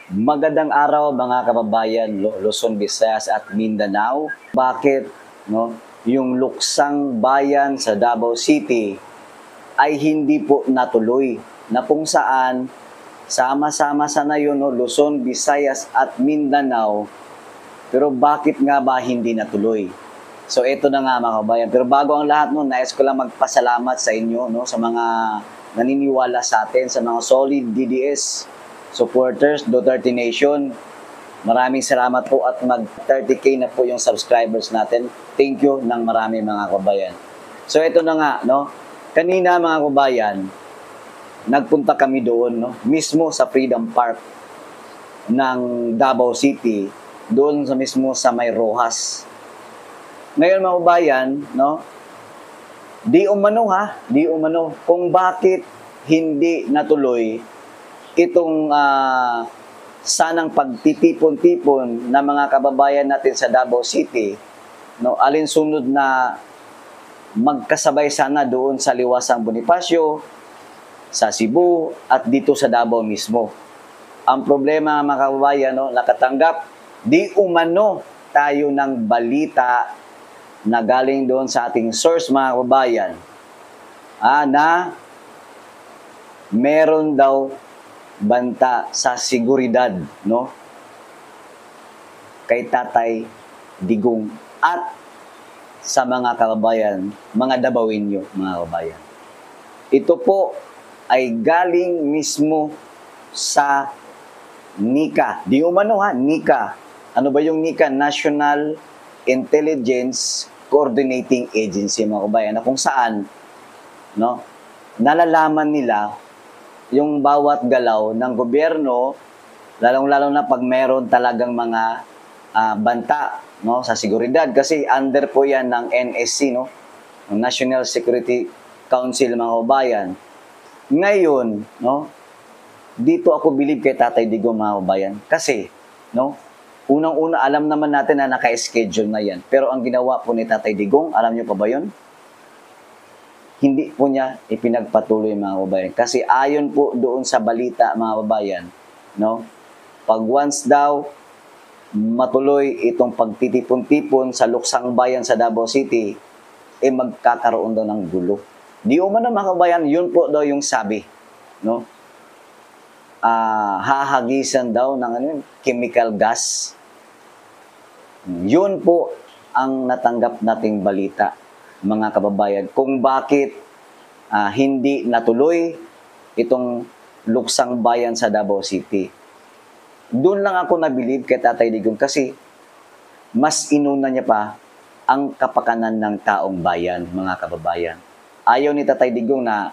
Magandang araw mga kababayan, Luzon, Visayas at Mindanao. Bakit yung luksang bayan sa Davao City ay hindi po natuloy na kung saan sama-sama sana yun, Luzon, Visayas at Mindanao. Pero bakit nga ba hindi natuloy? So ito na nga mga kababayan. Pero bago ang lahat, nais ko lang magpasalamat sa inyo, sa mga naniniwala sa atin, sa mga solid DDS supporters, Duterte Nation. Maraming salamat po at mag-30K na po yung subscribers natin. Thank you ng marami mga kababayan. So ito na nga, kanina mga kababayan, nagpunta kami doon, mismo sa Freedom Park ng Davao City, doon mismo sa May Rojas. Ngayon mga kababayan, di umano kung bakit hindi natuloy itong sanang pagtitipon-tipon ng mga kababayan natin sa Davao City, alinsunod na magkasabay sana doon sa Liwasang Bonifacio, sa Cebu at dito sa Davao mismo. Ang problema mga kababayan, nakatanggap di umano tayo ng balita na galing doon sa ating source mga kababayan, na meron daw banta sa seguridad, kay Tatay Digong at sa mga kababayan, mga Dabawenyo, mga kababayan. Ito po ay galing mismo sa NICA. Di umano NICA. Ano ba yung NICA? National Intelligence Coordinating Agency, mga kababayan, na kung saan, nalalaman nila yung bawat galaw ng gobyerno, lalong-lalo na pag meron talagang mga banta sa seguridad. Kasi under po yan ng NSC, ng National Security Council, mga kababayan. Ngayon, dito ako believe kay Tatay Digong, mga kababayan. Kasi, unang-una, alam naman natin na naka-schedule na yan. Pero ang ginawa po ni Tatay Digong, alam niyo pa ba yun? Hindi po niya ipinagpatuloy, mga kababayan. Kasi ayon po doon sa balita, mga kababayan, pag once daw matuloy itong pagtitipon-tipon sa luksang bayan sa Davao City, magkakaroon daw ng gulo. Di umano, mga kababayan, yun po daw yung sabi, hahagisan daw ng chemical gas. Yun po ang natanggap nating balita, mga kababayan, kung bakit hindi natuloy itong luksang bayan sa Davao City. Doon lang ako nabilib kay Tatay Digong kasi mas inuna niya pa ang kapakanan ng taong bayan, mga kababayan. Ayaw ni Tatay Digong na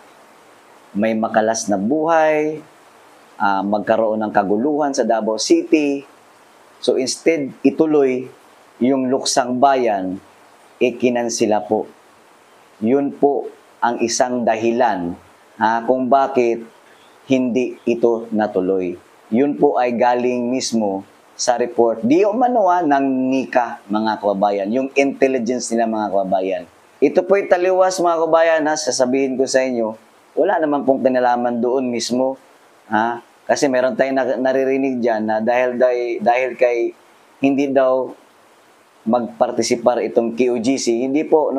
may makalas na buhay, magkaroon ng kaguluhan sa Davao City. So instead, ituloy yung luksang bayan, ikinansila po. Yun po ang isang dahilan kung bakit hindi ito natuloy. Yun po ay galing mismo sa report, di umano ng NICA, mga kababayan, yung intelligence nila, mga kababayan. Ito po ay taliwas, mga kababayan, sasabihin ko sa inyo, wala naman pong kinalaman doon mismo. Kasi meron tayong naririnig dyan na dahil kay hindi daw magpartisipar itong QGC, hindi po,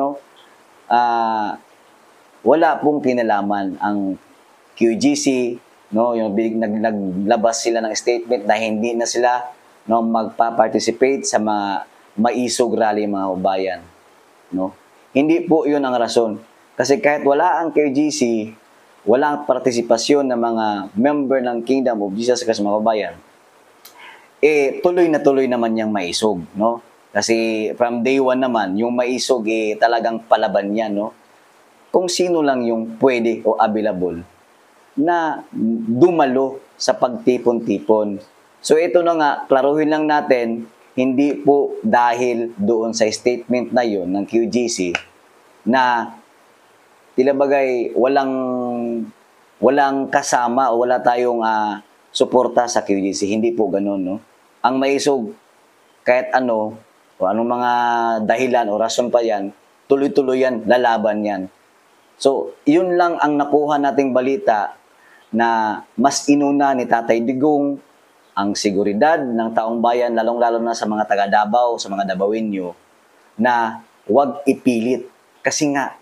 wala pong kinalaman ang QGC, yung naglabas sila ng statement na hindi na sila magpa-participate sa mga maisog rally, mga kababayan. Hindi po yun ang rason. Kasi kahit wala ang QGC, walang partisipasyon ng mga member ng Kingdom of Jesus Christ, mga kababayan, tuloy na tuloy naman niyang maisog, Kasi from day one naman, yung maisog, talagang palaban yan, Kung sino lang yung pwede o available na dumalo sa pagtipon-tipon. So ito na nga, klaruhin lang natin, hindi po dahil doon sa statement na yon ng QGC na tila bagay walang kasama o wala tayong suporta sa QGC. Hindi po ganun, Ang maisog, kahit ano, o anong mga dahilan o rason pa yan, tuloy-tuloy yan, lalaban yan. So, yun lang ang nakuha nating balita na mas inuna ni Tatay Digong ang seguridad ng taong bayan, lalong-lalo na sa mga taga Davao, sa mga Davaoenyo, na huwag ipilit. Kasi nga,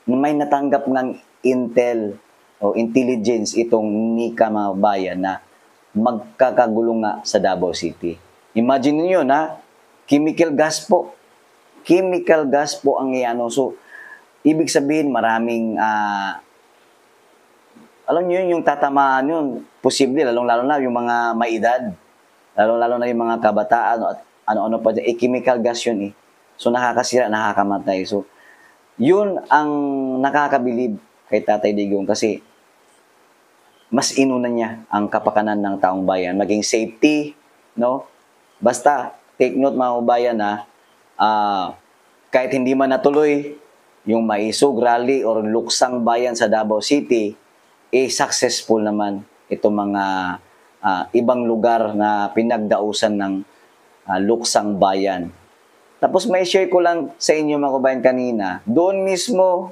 may natanggap ng intel o intelligence itong Nika mga bayan na magkakagulo nga sa Davao City. Imagine niyo na chemical gas po. Chemical gas po ang iano. So, ibig sabihin maraming alam niyo yung tatamaan yun, posible, lalong-lalo na yung mga may edad, lalong-lalo na yung mga kabataan, at ano-ano pa dyan, chemical gas yun eh. So, nakakasira, nakakamatay. So, yun ang nakakabilib kay Tatay Digong kasi mas inuna niya ang kapakanan ng taong bayan, maging safety, no? Basta, take note mga kabayan na kahit hindi man natuloy yung Maisog Rally or Luksang Bayan sa Davao City, successful naman itong mga ibang lugar na pinagdausan ng Luksang Bayan. Tapos may share ko lang sa inyo mga kabayan kanina, doon mismo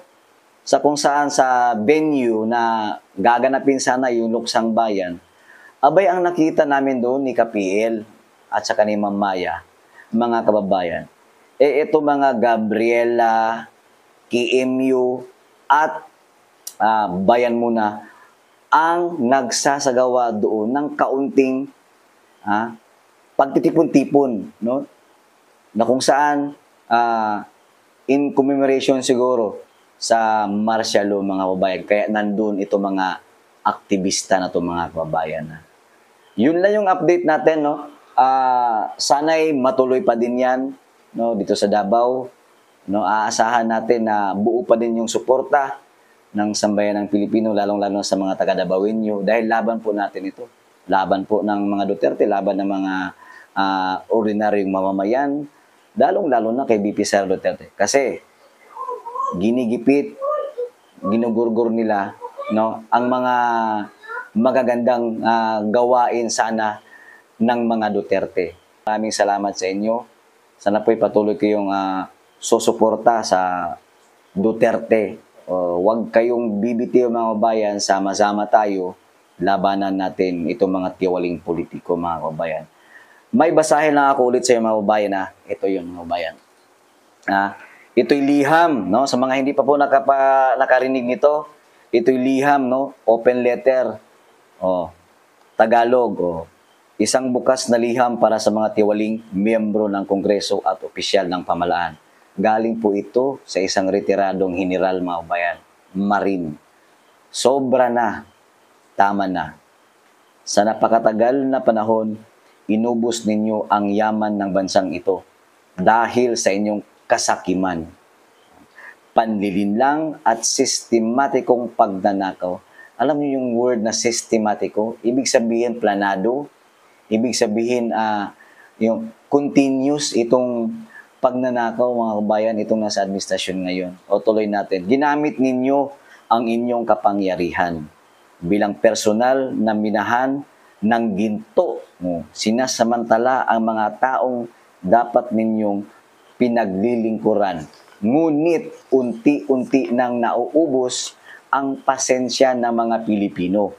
sa kung saan sa venue na gaganapin sana yung Luksang Bayan, abay ang nakita namin doon ni Kapiel at saka ni Ma'am Maya, mga kababayan, ito mga Gabriela, KMU at Bayan Muna ang nagsasagawa doon ng kaunting pagtitipon-tipon, no? Na kung saan in commemoration siguro sa martial law mga kababayan. Kaya nandun ito mga aktivista na ito mga kababayan. Yun lang yung update natin, no? Sana'y matuloy pa din yan, no, dito sa Davao. No, aasahan natin na buo pa din yung suporta ng sambayan ng Pilipino, lalong-lalo sa mga taga-Davaoenyo, dahil laban po natin ito. Laban po ng mga Duterte, laban ng mga ordinaryong mamamayan, lalong-lalo na kay BP Sara Duterte. Kasi ginigipit, ginugurgur nila, no, ang mga magagandang gawain sana ng mga Duterte. Maraming salamat sa inyo. Sana po'y patuloy kayong susuporta sa Duterte. Huwag kayong bibitiw mga kabayan, sama-sama tayo, labanan natin itong mga tiwaling politiko mga kabayan. May basahin lang ako ulit sa iyo mga kabayan. Ito yun mga kabayan. Ito'y liham, no? Sa mga hindi pa po nakarinig nito, ito'y liham, no? Open letter, Tagalog, isang bukas na liham para sa mga tiwaling miyembro ng Kongreso at opisyal ng pamahalaan. Galing po ito sa isang retiradong general mga kabayan, Marine. Sobra na, tama na. Sa napakatagal na panahon, inubos ninyo ang yaman ng bansang ito dahil sa inyong kasakiman, panlilinlang at sistematikong pagnanakaw. Alam niyo yung word na sistematiko? Ibig sabihin planado, ibig sabihin yung continuous itong pagnanakaw mga kabayan, itong nasa administrasyon ngayon. O tuloy natin, ginamit ninyo ang inyong kapangyarihan bilang personal na minahan ng ginto. Sinasamantala ang mga taong dapat ninyong pinaglilingkuran. Ngunit unti-unti nang nauubos ang pasensya ng mga Pilipino.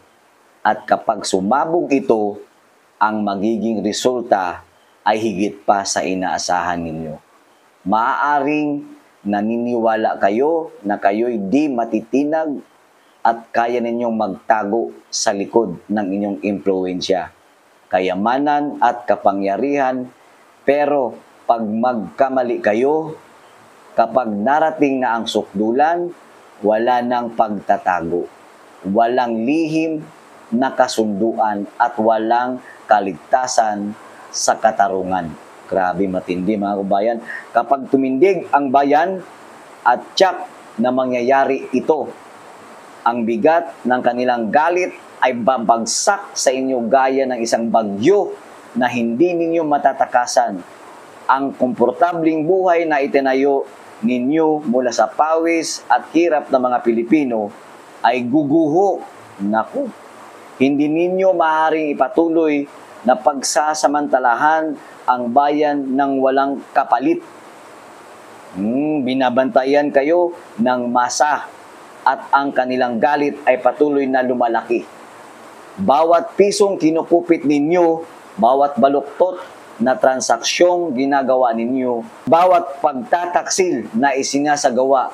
At kapag sumabog ito, ang magiging resulta ay higit pa sa inaasahan ninyo. Maaaring naniniwala kayo na kayo'y di matitinag at kaya ninyong magtago sa likod ng inyong impluwensya, kayamanan at kapangyarihan, pero pag magkamali kayo, kapag narating na ang sukdulan, wala nang pagtatago, walang lihim na kasunduan at walang kaligtasan sa katarungan. Grabe matindi mga kabayan. Kapag tumindig ang bayan at tiyak na mangyayari ito, ang bigat ng kanilang galit ay babagsak sa inyo gaya ng isang bagyo na hindi ninyo matatakasan. Ang komportabling buhay na itinayo ninyo mula sa pawis at hirap ng mga Pilipino ay guguho. Naku, hindi ninyo maaaring ipatuloy na pagsasamantalahan ang bayan ng walang kapalit. Binabantayan kayo ng masa at ang kanilang galit ay patuloy na lumalaki. Bawat pisong kinukupit ninyo bawat baluktot na transaksyong ginagawa ninyo, bawat pagtataksil na isinasagawa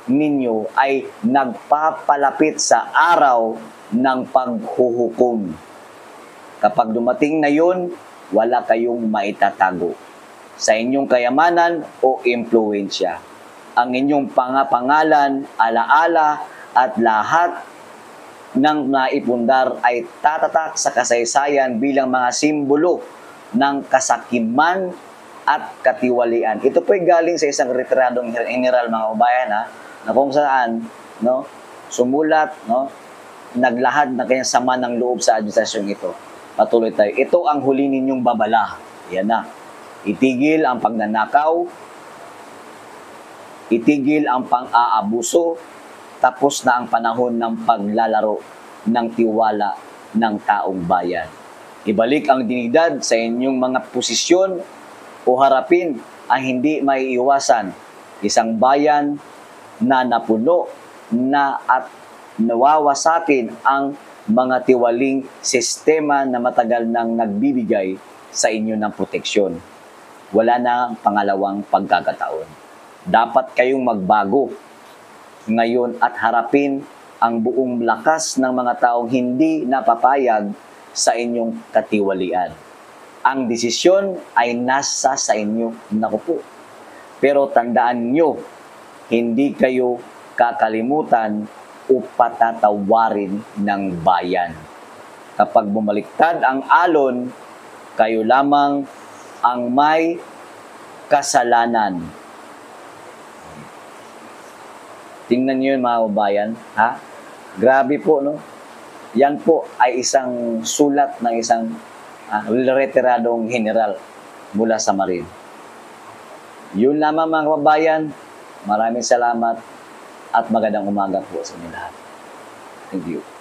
ninyo ay nagpapalapit sa araw ng paghuhukom. Kapag dumating na yun, wala kayong maitatago sa inyong kayamanan o impluensya. Ang inyong pangapangalan, alaala, at lahat ng naipundar ay tatatak sa kasaysayan bilang mga simbolo ng kasakiman at katiwalian. Ito po ay galing sa isang retiradong general, mga kabayan, na kung saan sumulat, naglahad na kanyang sama ng loob sa administrasyong ito. Patuloy tayo. Ito ang huli ninyong babala. Yan na. Itigil ang pagnanakaw, itigil ang pang-aabuso, tapos na ang panahon ng paglalaro ng tiwala ng taong bayan. Ibalik ang dignidad sa inyong mga posisyon o harapin ang hindi maiiwasan. Isang bayan na napuno na at nawawasakin ang mga tiwaling sistema na matagal nang nagbibigay sa inyo ng proteksyon. Wala na pangalawang pagkakataon. Dapat kayong magbago ngayon at harapin ang buong lakas ng mga taong hindi napapayag sa inyong katiwalian. Ang desisyon ay nasa sa inyo. Naku po. Pero tandaan nyo, hindi kayo kakalimutan o patatawarin ng bayan. Kapag bumaliktad ang alon, kayo lamang ang may kasalanan. Tingnan niyo yun, mga kabayan. Grabe po, no? Yan po ay isang sulat ng isang retiradong general mula sa Marine. Yun lamang, mga kabayan. Maraming salamat at magandang umaga po sa inyo lahat. Thank you.